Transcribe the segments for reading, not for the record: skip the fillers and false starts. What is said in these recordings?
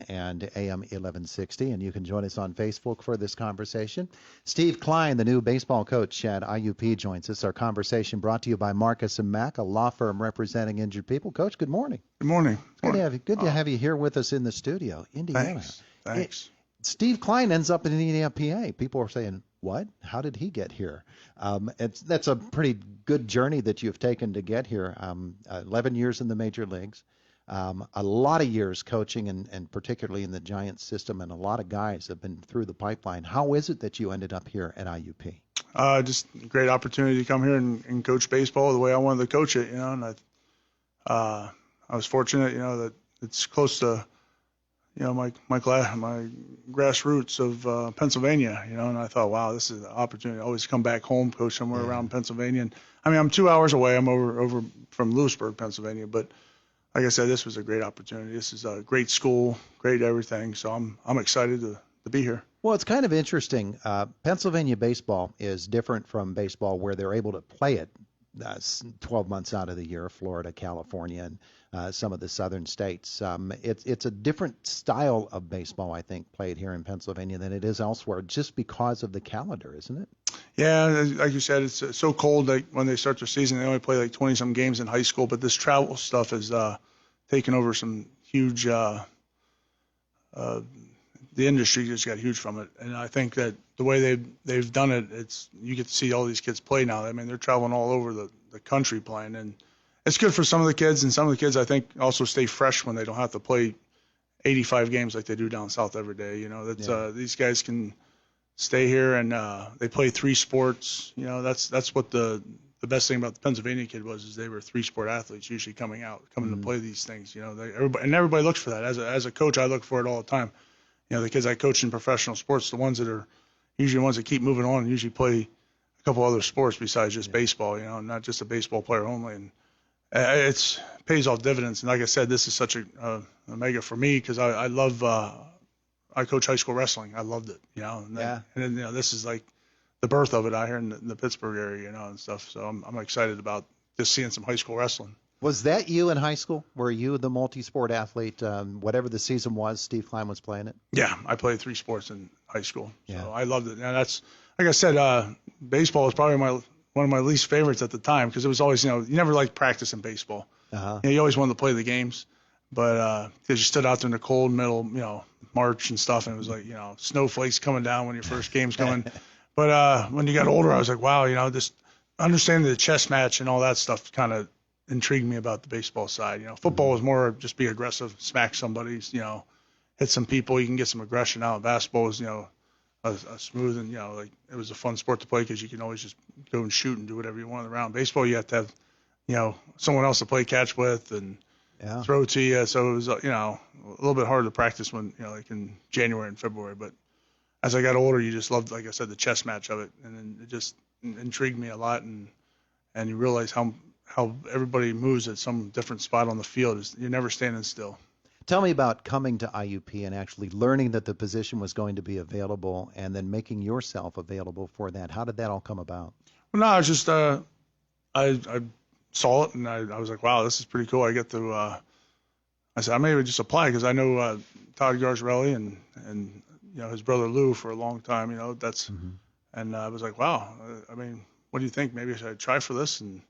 and AM 1160. And you can join us on Facebook for this conversation. Steve Kline, the new baseball coach at IUP, joins us. Our conversation brought to you by Marcus & Mack, a law firm representing injured people. Coach, good morning. Good morning. Good to have you here with us in the studio. Indiana. Thanks. Steve Kline ends up in Indiana, PA. People are saying, what? How did he get here? That's a pretty good journey that you've taken to get here. 11 years in the major leagues, a lot of years coaching, and particularly in the Giants system, and a lot of guys have been through the pipeline. How is it that you ended up here at IUP? Just a great opportunity to come here and coach baseball the way I wanted to coach it, and I was fortunate, that it's close to, my grassroots of Pennsylvania, and I thought, wow, this is an opportunity to always come back home, coach somewhere around Pennsylvania. And I'm 2 hours away. I'm over from Lewisburg, Pennsylvania, but like I said, this was a great opportunity. This is a great school, great everything. So I'm excited to be here. Well, it's kind of interesting. Pennsylvania baseball is different from baseball where they're able to play it 12 months out of the year, Florida, California, and some of the southern states. It's a different style of baseball, I think, played here in Pennsylvania than it is elsewhere, just because of the calendar, isn't it? Yeah, like you said, it's so cold. Like when they start their season, they only play like 20-some games in high school. But this travel stuff has taken over some huge. The industry just got huge from it, and I think that the way they've done it, you get to see all these kids play now. I mean, they're traveling all over the country playing, and it's good for some of the kids. And some of the kids, I think, also stay fresh when they don't have to play 85 games like they do down south every day. These guys can stay here and they play 3 sports. That's what the best thing about the Pennsylvania kid is they were 3-sport athletes usually coming to play these things. Everybody looks for that. As a coach, I look for it all the time. The kids I coach in professional sports, the ones that are usually the ones that keep moving on and usually play a couple other sports besides just baseball, not just a baseball player only. And it pays off dividends. And like I said, this is such a mega for me because I love I coach high school wrestling. I loved it, and then this is like the birth of it out here in the Pittsburgh area, and stuff. So I'm excited about just seeing some high school wrestling. Was that you in high school? Were you the multi-sport athlete? Whatever the season was, Steve Kline was playing it? Yeah, I played 3 sports in high school. So I loved it. And that's, like I said, baseball was probably one of my least favorites at the time because it was always, you never liked practicing baseball. You always wanted to play the games. But because you stood out there in the cold middle, March and stuff, and it was like, snowflakes coming down when your first game's coming. But when you got older, I was like, wow, just understanding the chess match and all that stuff kind of intrigued me about the baseball side. Football was more just be aggressive, smack somebody, hit some people, you can get some aggression out. Basketball was, a smooth and, like it was a fun sport to play because you can always just go and shoot and do whatever you want around. Baseball, you have to have, someone else to play catch with and throw to you. So it was, a little bit harder to practice when, like in January and February. But as I got older, you just loved, like I said, the chess match of it. And then it just intrigued me a lot. And you realize how everybody moves at some different spot on the field. You're never standing still. Tell me about coming to IUP and actually learning that the position was going to be available and then making yourself available for that. How did that all come about? Well, no, I was just I saw it and I was like, wow, this is pretty cool. I get to I said I may just apply because I know Todd Garzarelli and his brother Lou for a long time. That's and I was like, wow. I mean, what do you think? Maybe I should try for this and.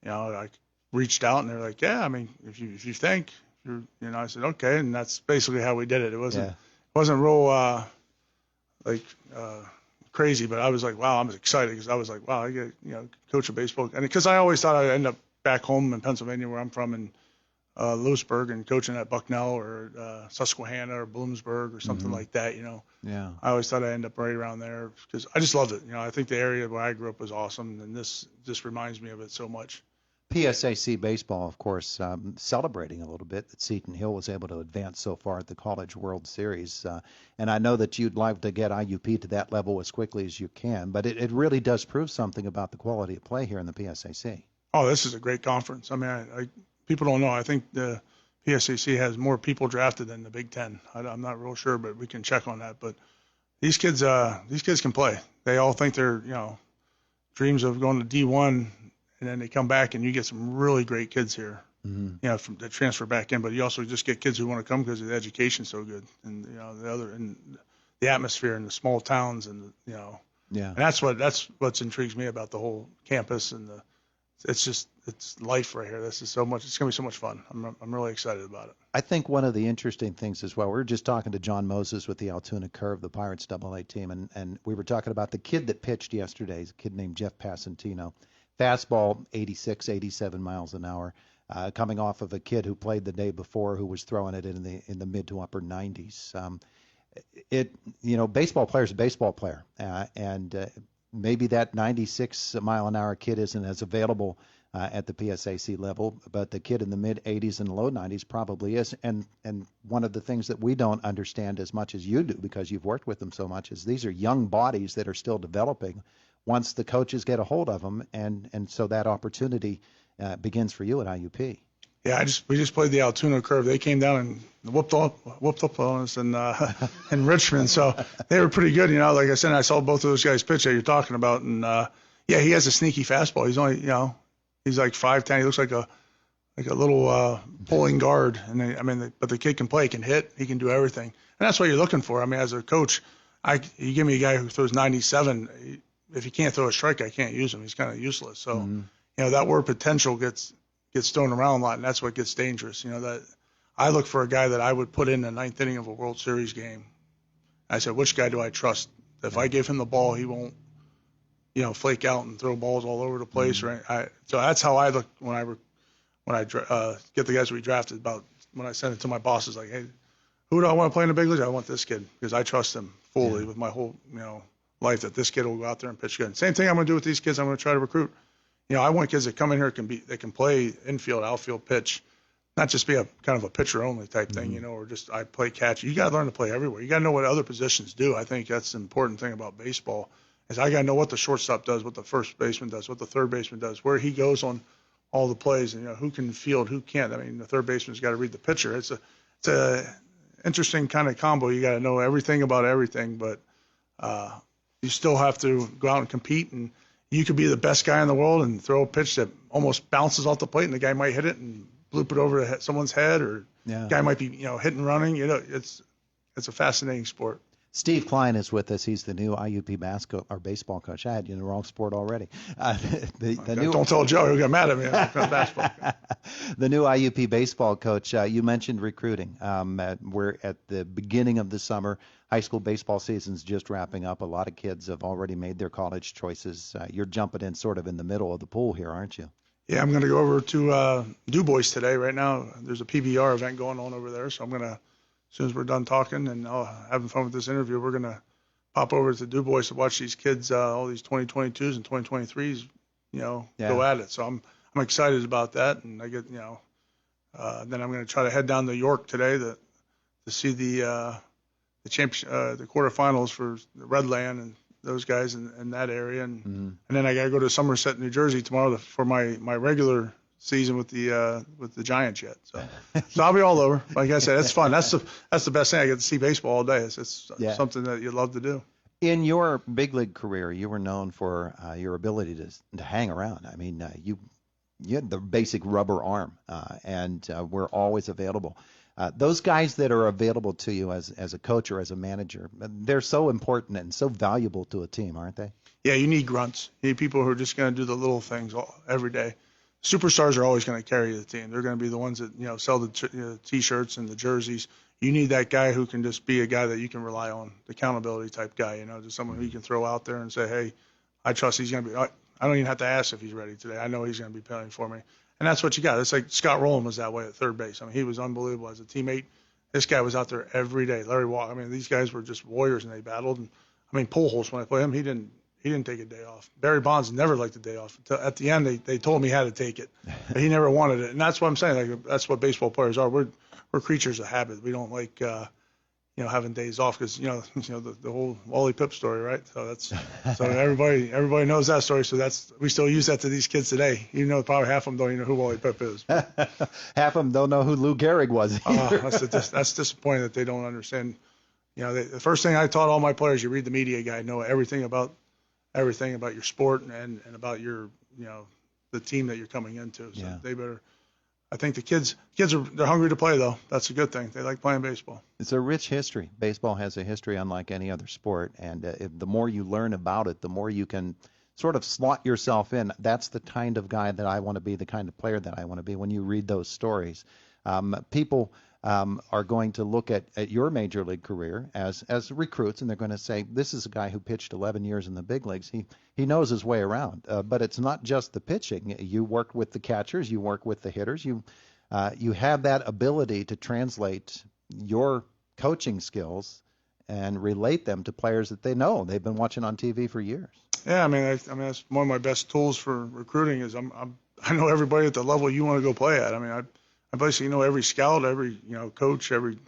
I reached out and they're like, yeah, I mean, if you think, I said, okay. And that's basically how we did it. It wasn't real, crazy, but I was like, wow, I'm excited because I was like, wow, I get, coach of baseball. And because I always thought I'd end up back home in Pennsylvania where I'm from in Lewisburg and coaching at Bucknell or Susquehanna or Bloomsburg or something like that, I always thought I'd end up right around there because I just loved it. I think the area where I grew up was awesome. And this just reminds me of it so much. PSAC baseball, of course, celebrating a little bit that Seton Hill was able to advance so far at the College World Series. And I know that you'd like to get IUP to that level as quickly as you can, but it really does prove something about the quality of play here in the PSAC. Oh, this is a great conference. I mean, people don't know. I think the PSAC has more people drafted than the Big Ten. I'm not real sure, but we can check on that. But these kids can play. They all think they're, dreams of going to D1. And then they come back and you get some really great kids here. from that transfer back in. But you also just get kids who want to come because the education's so good, and the atmosphere in the small towns, and and that's what intrigues me about the whole campus, and it's life right here. This is so much. It's gonna be so much fun. I'm really excited about it. I think one of the interesting things as well, we were just talking to John Moses with the Altoona Curve, the Pirates AA team, and we were talking about the kid that pitched yesterday. He's a kid named Jeff Passantino. Fastball, 86, 87 miles an hour, coming off of a kid who played the day before who was throwing it in the mid to upper 90s. Baseball player is a baseball player, and maybe that 96 mile an hour kid isn't as available at the PSAC level, but the kid in the mid 80s and low 90s probably is. And one of the things that we don't understand as much as you do, because you've worked with them so much, is these are young bodies that are still developing once the coaches get a hold of them, and so that opportunity begins for you at IUP. Yeah, we just played the Altoona Curve. They came down and whooped up on us in Richmond. So they were pretty good. Like I said, I saw both of those guys pitch that you're talking about, and he has a sneaky fastball. He's only he's like 5'10". He looks like a little pulling guard. And but the kid can play, he can hit, he can do everything, and that's what you're looking for. I mean, as a coach, you give me a guy who throws 97. If he can't throw a strike, I can't use him. He's kind of useless. So that word potential gets thrown around a lot, and that's what gets dangerous. That I look for a guy that I would put in the ninth inning of a World Series game. I said, which guy do I trust? If I give him the ball, he won't, flake out and throw balls all over the place. Right? So that's how I look when I get the guys we drafted. About when I send it to my bosses, like, hey, who do I want to play in the big leagues? I want this kid because I trust him fully with my whole life, that this kid will go out there and pitch good. Same thing I'm going to do with these kids. I'm going to try to recruit. I want kids that come in here that can play infield, outfield, pitch, not just be a kind of a pitcher only type thing, or just I play catch. You got to learn to play everywhere. You got to know what other positions do. I think that's the important thing about baseball is I got to know what the shortstop does, what the first baseman does, what the third baseman does, where he goes on all the plays, and who can field, who can't. I mean, the third baseman's got to read the pitcher. It's a interesting kind of combo. You got to know everything about everything, but you still have to go out and compete, and you could be the best guy in the world and throw a pitch that almost bounces off the plate, and the guy might hit it and bloop it over someone's head, or the guy might be hit and running. It's a fascinating sport. Steve Kline is with us. He's the new IUP baseball coach. I had you in the wrong sport already. Don't tell Joe. He'll get mad at me. Basketball. The new IUP baseball coach. You mentioned recruiting. We're at the beginning of the summer. High school baseball season's just wrapping up. A lot of kids have already made their college choices. You're jumping in sort of in the middle of the pool here, aren't you? Yeah, I'm going to go over to Du Bois today. Right now, there's a PBR event going on over there, so I'm going to, as soon as we're done talking and having fun with this interview, we're going to pop over to Du Bois to watch these kids, all these 2022s and 2023s, go at it. So I'm excited about that, and I get, then I'm going to try to head down to York today to see the quarterfinals for the Redland and those guys in that area, and then I got to go to Somerset, New Jersey tomorrow for my regular season with the Giants yet. So I'll be all over. Like I said, it's fun. That's the best thing. I get to see baseball all day. It's something that you love to do. In your big league career, you were known for your ability to hang around. I mean, you had the basic rubber arm, and were always available. Those guys that are available to you as a coach or as a manager, they're so important and so valuable to a team, aren't they? Yeah, you need grunts. You need people who are just going to do the little things every day. Superstars are always going to carry the team. They're going to be the ones that sell the T-shirts and the jerseys. You need that guy who can just be a guy that you can rely on, the accountability type guy. Just someone who you can throw out there and say, hey, I trust he's going to be. I don't even have to ask if he's ready today. I know he's going to be playing for me. And that's what you got. It's like Scott Rowland was that way at third base. I mean, he was unbelievable as a teammate. This guy was out there every day. Larry Walker. I mean, these guys were just warriors, and they battled. And I mean, Pujols, when I played him, he didn't take a day off. Barry Bonds never liked a day off. At the end, they told him he had to take it, but he never wanted it. And that's what I'm saying. Like, that's what baseball players are. We're creatures of habit. We don't like having days off because the whole Wally Pipp story, right? So everybody knows that story. So we still use that to these kids today. Even though probably half of them don't even know who Wally Pipp is. Half of them don't know who Lou Gehrig was. That's disappointing that they don't understand. The first thing I taught all my players: you read the media guide, know everything about your sport and about your the team that you're coming into. So they better. I think the kids they're hungry to play though. That's a good thing. They like playing baseball. It's a rich history. Baseball has a history unlike any other sport, and the more you learn about it, the more you can sort of slot yourself in. That's the kind of guy that I want to be, the kind of player that I want to be. When you read those stories, people are going to look at your major league career as recruits, and they're going to say, this is a guy who pitched 11 years in the big leagues. He knows his way around. But it's not just the pitching. You work with the catchers. You work with the hitters. You have that ability to translate your coaching skills and relate them to players that they know. They've been watching on TV for years. Yeah, I mean that's one of my best tools for recruiting is I know everybody at the level you want to go play at. I mean, I basically know every scout, every coach, every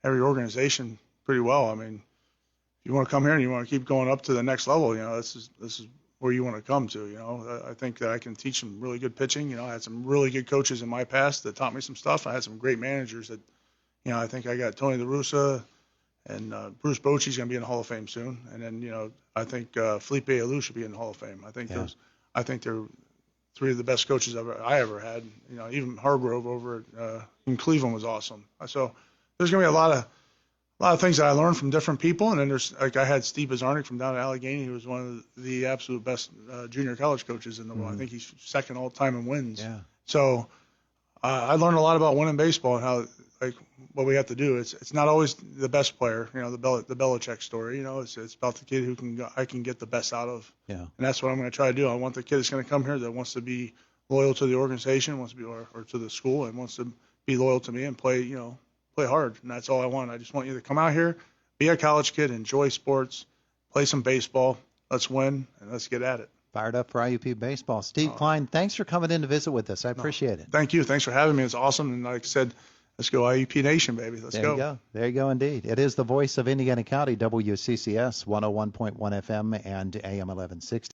organization pretty well. I mean, if you want to come here and you want to keep going up to the next level, this is where you want to come to. I think that I can teach some really good pitching. I had some really good coaches in my past that taught me some stuff. I had some great managers that, I think I got Tony La Russa and Bruce Bochy's going to be in the Hall of Fame soon. And then, I think Felipe Alou should be in the Hall of Fame. I think they're three of the best coaches I ever had. Even Hargrove over in Cleveland was awesome. So there's going to be a lot of things that I learned from different people. And then there's I had Steve Bizarnik from down in Allegheny, who was one of the absolute best junior college coaches in the world. I think he's second all time in wins. Yeah. So I learned a lot about winning baseball and how what we have to do. It's not always the best player. The Belichick story. It's about the kid who I can get the best out of. Yeah. And that's what I'm going to try to do. I want the kid that's going to come here that wants to be loyal to the organization, wants to be or to the school, and wants to be loyal to me and play hard. And that's all I want. I just want you to come out here, be a college kid, enjoy sports, play some baseball. Let's win and let's get at it. Fired up for IUP Baseball. Steve Kline, thanks for coming in to visit with us. I appreciate it. Thank you. Thanks for having me. It's awesome. And like I said, let's go IUP Nation, baby. Let's go. There you go indeed. It is the voice of Indiana County, WCCS 101.1 FM and AM 1160.